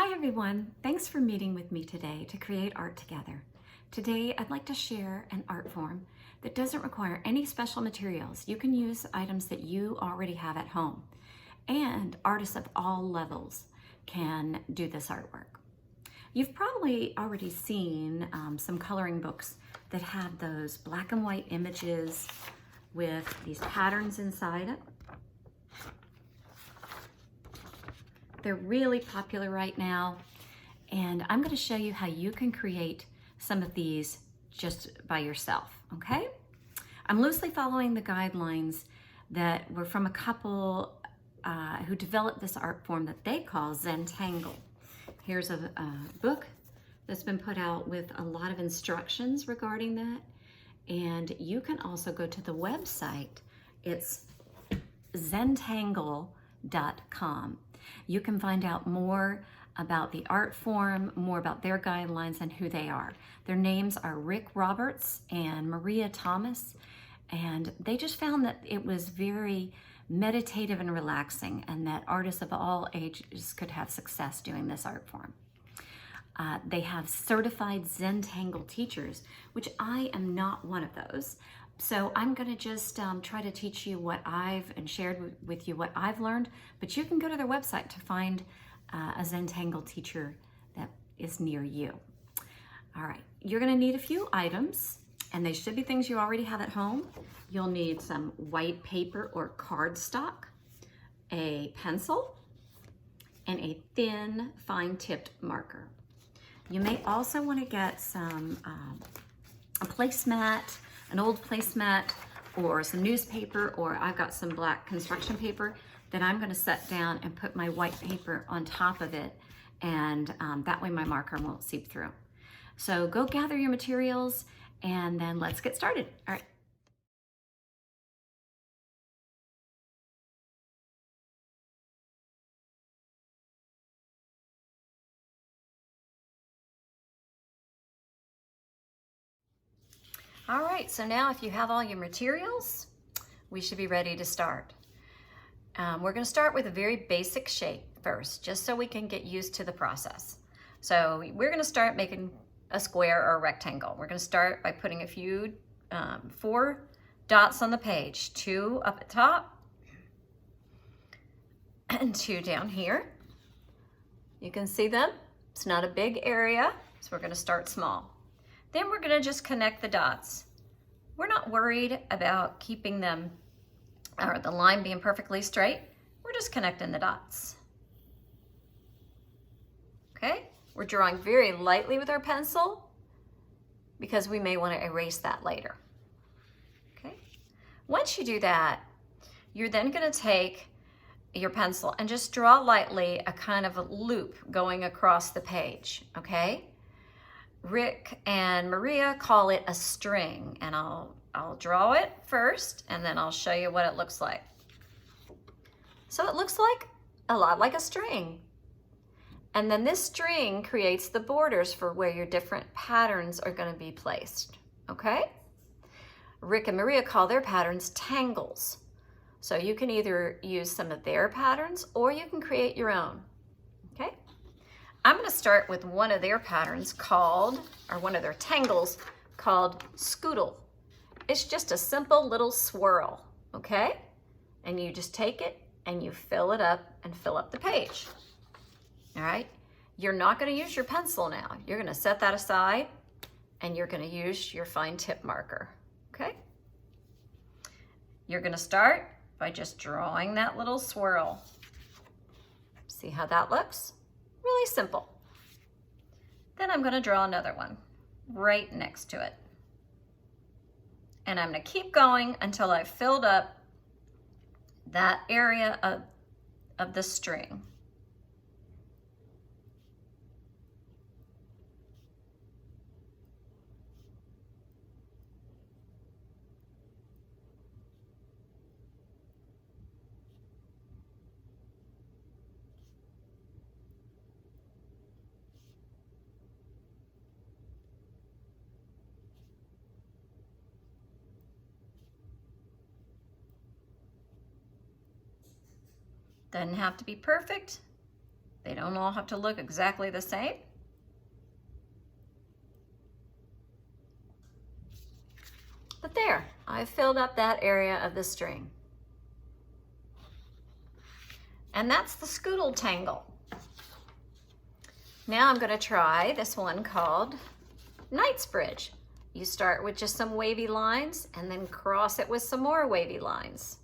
Hi everyone, thanks for meeting with me today to create art together. Today I'd like to share an art form that doesn't require any special materials. You can use items that you already have at home, and artists of all levels can do this artwork. You've probably already seen some coloring books that have those black and white images with these patterns inside it. They're really popular right now, and I'm going to show you how you can create some of these just by yourself, okay? I'm loosely following the guidelines that were from a couple who developed this art form that they call Zentangle. Here's a book that's been put out with a lot of instructions regarding that, and you can also go to the website. It's zentangle.com. You can find out more about the art form, more about their guidelines and who they are. Their names are Rick Roberts and Maria Thomas, and they just found that it was very meditative and relaxing, and that artists of all ages could have success doing this art form. They have certified Zentangle teachers, which I am not one of those. So I'm going to just try to teach you what and shared with you what I've learned, but you can go to their website to find a Zentangle teacher that is near you. All right, you're going to need a few items, and they should be things you already have at home. You'll need some white paper or cardstock, a pencil, and a thin, fine-tipped marker. You may also want to get some a placemat, an old placemat, or some newspaper, or I've got some black construction paper that I'm going to set down and put my white paper on top of it, and that way my marker won't seep through. So go gather your materials, and then let's get started. All right. All right, so now if you have all your materials, we should be ready to start. We're going to start with a very basic shape first, just so we can get used to the process. So we're going to start making a square or a rectangle. We're going to start by putting a few, 4 dots on the page, 2 up at top and 2 down here. You can see them. It's not a big area, so we're going to start small. Then we're going to just connect the dots. We're not worried about keeping them or the line being perfectly straight. We're just connecting the dots. Okay, we're drawing very lightly with our pencil because we may want to erase that later. Okay, once you do that, you're then going to take your pencil and just draw lightly a kind of a loop going across the page. Okay, Rick and Maria call it a string, and I'll draw it first, and then I'll show you what it looks like. So it looks like a lot like a string. And then this string creates the borders for where your different patterns are going to be placed, okay? Rick and Maria call their patterns tangles. So you can either use some of their patterns or you can create your own, okay? I'm going to start with one of their patterns called, or one of their tangles called Scoodle. It's just a simple little swirl, okay? And you just take it and you fill it up and fill up the page. All right? You're not going to use your pencil now. You're going to set that aside and you're going to use your fine tip marker, okay? You're going to start by just drawing that little swirl. See how that looks? Really simple. Then I'm going to draw another one right next to it. And I'm going to keep going until I've filled up that area of the string. Doesn't have to be perfect. They don't all have to look exactly the same. But there, I've filled up that area of the string. And that's the Scoodle Tangle. Now I'm going to try this one called Knightsbridge. You start with just some wavy lines and then cross it with some more wavy lines.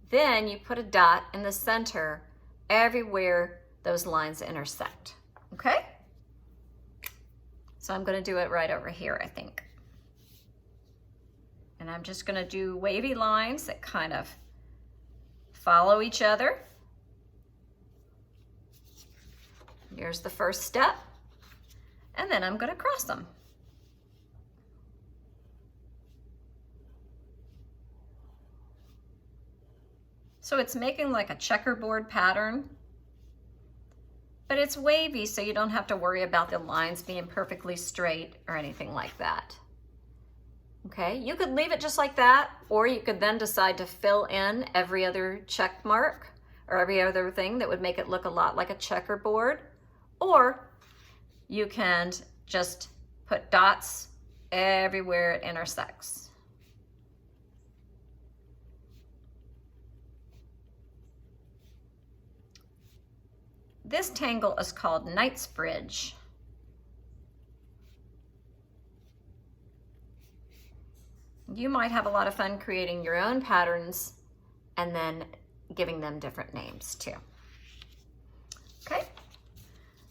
Then you put a dot in the center everywhere those lines intersect. Okay? So I'm going to do it right over here, I think. And I'm just going to do wavy lines that kind of follow each other. Here's the first step, and then I'm going to cross them. So it's making like a checkerboard pattern, but it's wavy, so you don't have to worry about the lines being perfectly straight or anything like that. Okay, you could leave it just like that, or you could then decide to fill in every other check mark or every other thing that would make it look a lot like a checkerboard. Or you can just put dots everywhere it intersects. This tangle is called Knightsbridge. You might have a lot of fun creating your own patterns and then giving them different names too. Okay.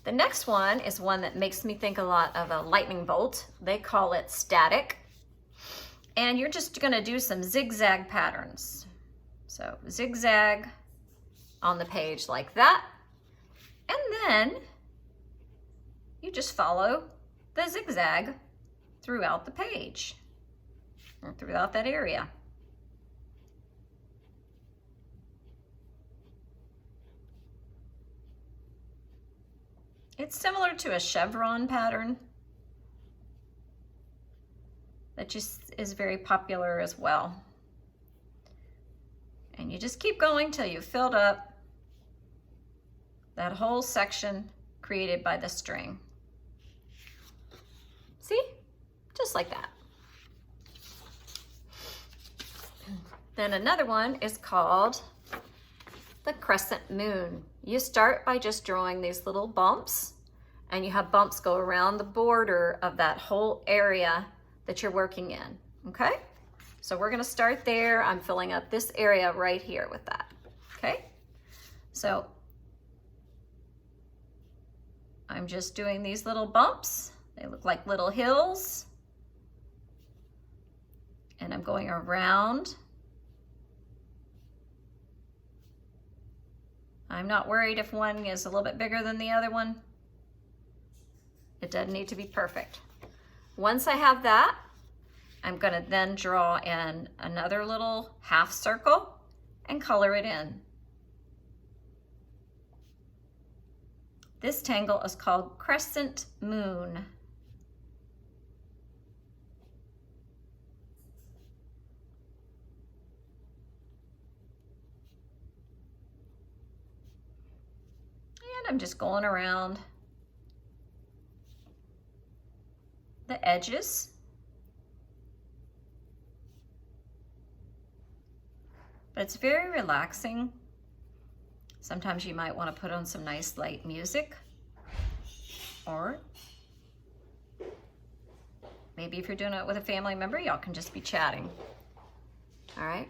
The next one is one that makes me think a lot of a lightning bolt. They call it static. And you're just going to do some zigzag patterns. So zigzag on the page like that. And then you just follow the zigzag throughout the page or throughout that area. It's similar to a chevron pattern that just is very popular as well. And you just keep going till you've filled up that whole section created by the string. See? Just like that. Then another one is called the crescent moon. You start by just drawing these little bumps, and you have bumps go around the border of that whole area that you're working in, okay? So we're gonna start there. I'm filling up this area right here with that, okay? So I'm just doing these little bumps. They look like little hills. And I'm going around. I'm not worried if one is a little bit bigger than the other one. It doesn't need to be perfect. Once I have that, I'm gonna then draw in another little half circle and color it in. This tangle is called Crescent Moon. I'm just going around the edges. But it's very relaxing. Sometimes you might want to put on some nice light music, or maybe if you're doing it with a family member, y'all can just be chatting. All right,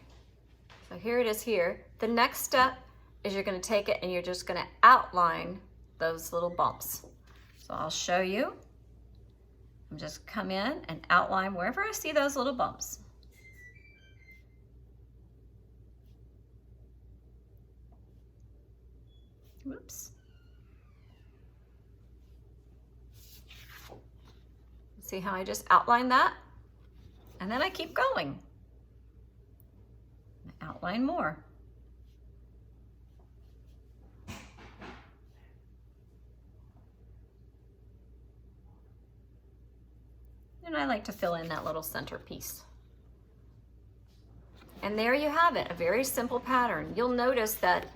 so here it is here. The next step is you're going to take it and you're just going to outline those little bumps. So I'll show you. I'm just come in and outline wherever I see those little bumps. Whoops. See how I just outlined that? And then I keep going. Outline more. And I like to fill in that little center piece. And there you have it, a very simple pattern. You'll notice that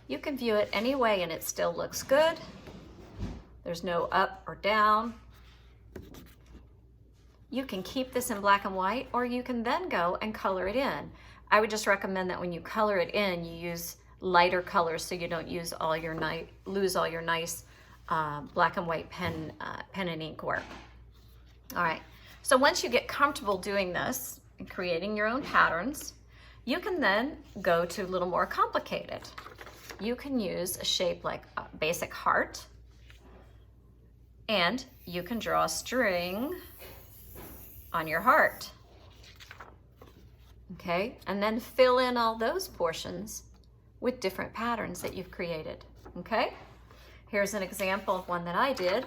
You can view it any way and it still looks good. There's no up or down. You can keep this in black and white, or you can then go and color it in. I would just recommend that when you color it in, you use lighter colors so you don't lose all your nice black and white pen and ink work. All right, so once you get comfortable doing this and creating your own patterns, you can then go to a little more complicated. You can use a shape like a basic heart, and you can draw a string on your heart. Okay, and then fill in all those portions with different patterns that you've created. Okay, here's an example of one that I did.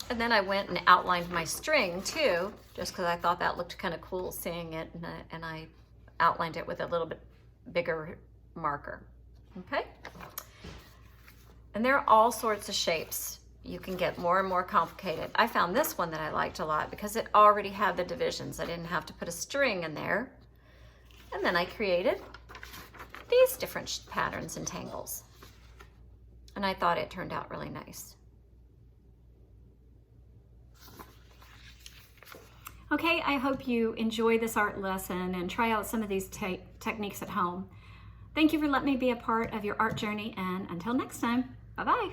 And then I went and outlined my string too, just because I thought that looked kind of cool seeing it, and I outlined it with a little bit bigger marker. Okay, and there are all sorts of shapes. You can get more and more complicated. I found this one that I liked a lot because it already had the divisions. I didn't have to put a string in there. And then I created these different patterns and tangles. And I thought it turned out really nice. Okay, I hope you enjoy this art lesson and try out some of these techniques at home. Thank you for letting me be a part of your art journey, and until next time, bye-bye.